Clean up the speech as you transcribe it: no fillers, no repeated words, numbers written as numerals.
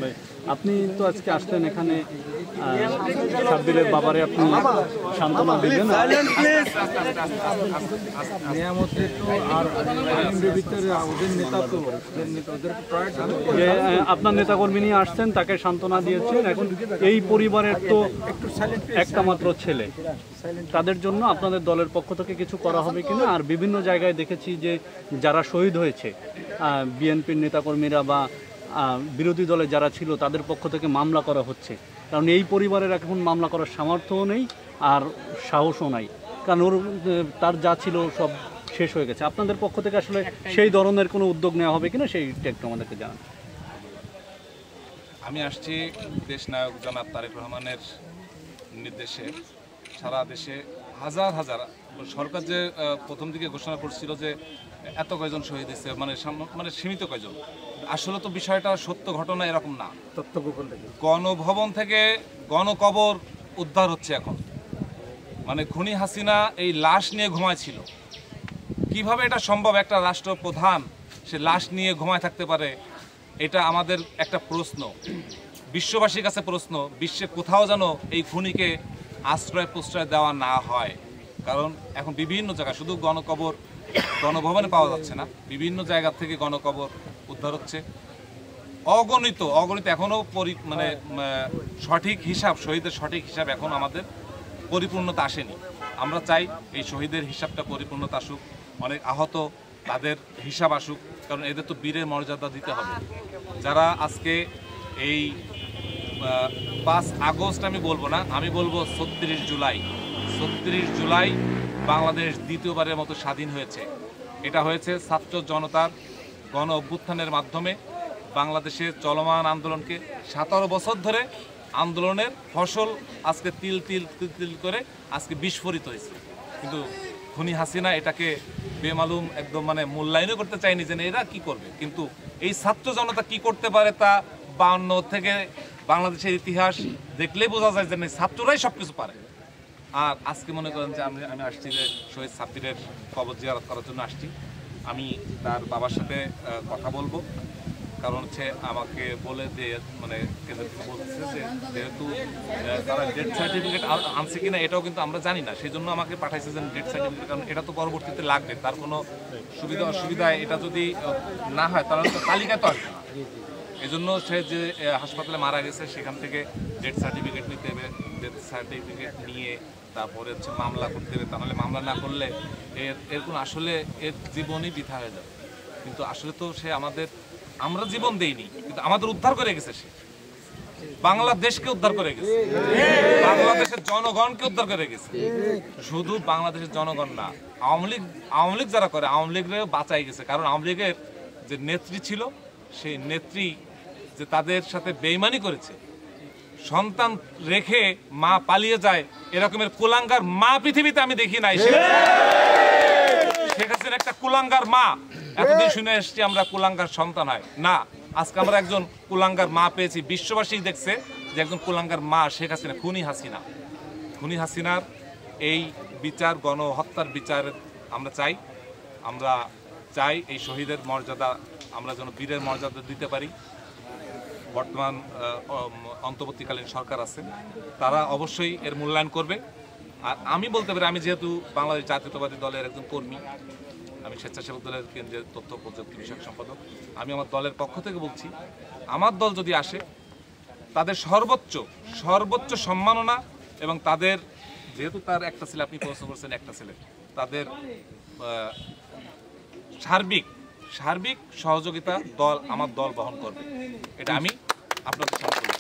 ভাই আপনি তো আজকে আসলেন এখানে সাব্বিরের বাবারে আপনি সান্ত্বনা দিলেন আপনার নেতাকর্মী নিয়ে আসছেন তাকে সান্ত্বনা দিয়েছেন এখন এই পরিবারের তো একটা মাত্র ছেলে তাদের জন্য আপনাদের দলের পক্ষ থেকে কিছু করা হবে কিনা আর বিভিন্ন জায়গায় দেখেছি যে যারা শহীদ হয়েছে বিএনপির নেতাকর্মীরা বা বিরোধী দলে যারা ছিল তাদের পক্ষ থেকে মামলা করা হচ্ছে কারণ এই পরিবারের এখন মামলা করার সামর্থ্যও নেই আর সাহসও নাই কারণ ওর তার যা ছিল সব শেষ হয়ে গেছে আপনাদের পক্ষ থেকে আসলে সেই ধরনের কোনো উদ্যোগ নেওয়া হবে কিনা সেইটা একটু আমাদেরকে জানান আমি আসছি দেশ নায়ক জনাব তারেক রহমানের নির্দেশে সারা দেশে হাজার হাজার সরকার যে প্রথম দিকে ঘোষণা করছিল যে এত কয়জন শহীদ হয়েছে মানে সীমিত কয়জন আসলে তো বিষয়টা সত্য ঘটনা এরকম না তথ্যগোপন থেকে গণভবন থেকে গণকবর উদ্ধার হচ্ছে এখন মানে খুনি হাসিনা এই লাশ নিয়ে ঘুমাইছিল কিভাবে এটা সম্ভব একটা রাষ্ট্রপ্রধান সে লাশ নিয়ে ঘুমায় থাকতে পারে এটা আমাদের একটা প্রশ্ন বিশ্ববাসীর কাছে প্রশ্ন বিশ্বে কোথাও যেন এই খুনিকে আশ্রয় প্রশ্রয় দেওয়া না হয় কারণ এখন বিভিন্ন জায়গায় শুধু গণভবনে পাওয়া যাচ্ছে না বিভিন্ন জায়গা থেকে গণকবর উদ্ধার হচ্ছে অগণিত এখনও মানে সঠিক হিসাব শহীদের সঠিক হিসাব এখন আমাদের পরিপূর্ণতা আসেনি আমরা চাই এই শহীদের হিসাবটা পরিপূর্ণতা আসুক অনেক আহত তাদের হিসাব আসুক কারণ এদের তো বীরের মর্যাদা দিতে হবে যারা আজকে এই 5 আগস্ট আমি বলবো না আমি বলবো 36 জুলাই বাংলাদেশ দ্বিতীয়বারের মতো স্বাধীন হয়েছে এটা হয়েছে ছাত্র জনতার গণ অভ্যুত্থানের মাধ্যমে বাংলাদেশের চলমান আন্দোলনকে 17 বছর ধরে আন্দোলনের ফসল আজকে তিল তিল করে আজকে বিস্ফোরিত হয়েছে কিন্তু খুনি হাসিনা এটাকে বেমালুম একদম মানে মূল্যায়নও করতে চায়নি যে এরা কি করবে কিন্তু এই ছাত্র জনতা কি করতে পারে তা 52 থেকে বাংলাদেশের ইতিহাস দেখলেই বোঝা যায় যে ছাত্ররাই সবকিছু পারে আর আজকে মনে করেন যে আমি আসছি যে শহীদ সাব্বিরের কবর জিয়ারত করার জন্য আসছি আমি তার বাবার সাথে কথা বলবো কারণ হচ্ছে আমাকে বলে যে মানে কেন্দ্র থেকে বলতেছে যে যেহেতু তারা ডেথ সার্টিফিকেট আনছে কিনা এটাও কিন্তু আমরা জানি না সেই জন্য আমাকে পাঠাইছে যে ডেথ সার্টিফিকেট কারণ এটা তো পরবর্তীতে লাগবে তার কোনো সুবিধা অসুবিধায় এটা যদি না হয় তাহলে তো তালিকায় তো আসবে না এই জন্য সে যে হাসপাতালে মারা গেছে সেখান থেকে ডেথ সার্টিফিকেট নিতে হবে ডেথ সার্টিফিকেট নিয়ে তারপরে হচ্ছে মামলা করতে হবে তাহলে মামলা না করলে এর কোনো আসলে এর জীবনই বৃথা হয়ে যাবে কিন্তু আসলে তো সে আমরা জীবন দেইনি কিন্তু আমাদের উদ্ধার করে গেছে সে বাংলাদেশকে উদ্ধার করে গেছে বাংলাদেশের জনগণকে উদ্ধার করে গেছে শুধু বাংলাদেশের জনগণ না আওয়ামী লীগ যারা করে আওয়ামী লীগের বাঁচাই গেছে কারণ আওয়ামী লীগের যে নেত্রী ছিল সেই নেত্রী যে তাদের সাথে বেইমানি করেছে সন্তান রেখে মা পালিয়ে যায় এরকমের কুলাঙ্গার মা পৃথিবীতে আমি দেখি নাই শেখ হাসিনা একটা কুলাঙ্গার মা এতদিন শুনে এসছি আমরা কুলাঙ্গার সন্তান হয় না আজকে আমরা একজন কুলাঙ্গার মা পেয়েছি বিশ্ববাসী দেখছে যে একজন কুলাঙ্গার মা শেখ হাসিনা খুনি হাসিনার এই বিচার গণহত্যার বিচার আমরা চাই এই শহীদের মর্যাদা আমরা যেন বীরের মর্যাদা দিতে পারি বর্তমান অন্তর্বর্তীকালীন সরকার আছে তারা অবশ্যই এর মূল্যায়ন করবে আর আমি বলতে পারি আমি যেহেতু বাংলাদেশ জাতীয়তাবাদী দলের একজন কর্মী আমি স্বেচ্ছাসেবক দলের কেন্দ্রের তথ্য প্রযুক্তি বিষয়ক সম্পাদক আমি আমার দলের পক্ষ থেকে বলছি আমার দল যদি আসে তাদের সর্বোচ্চ সম্মাননা এবং তাদের যেহেতু তার একটা ছেলে আপনি প্রশ্ন করছেন একটা ছেলে তাদের সার্বিক সহযোগিতা আমার দল বহন করবে এটা আমি আপনাদের সামনে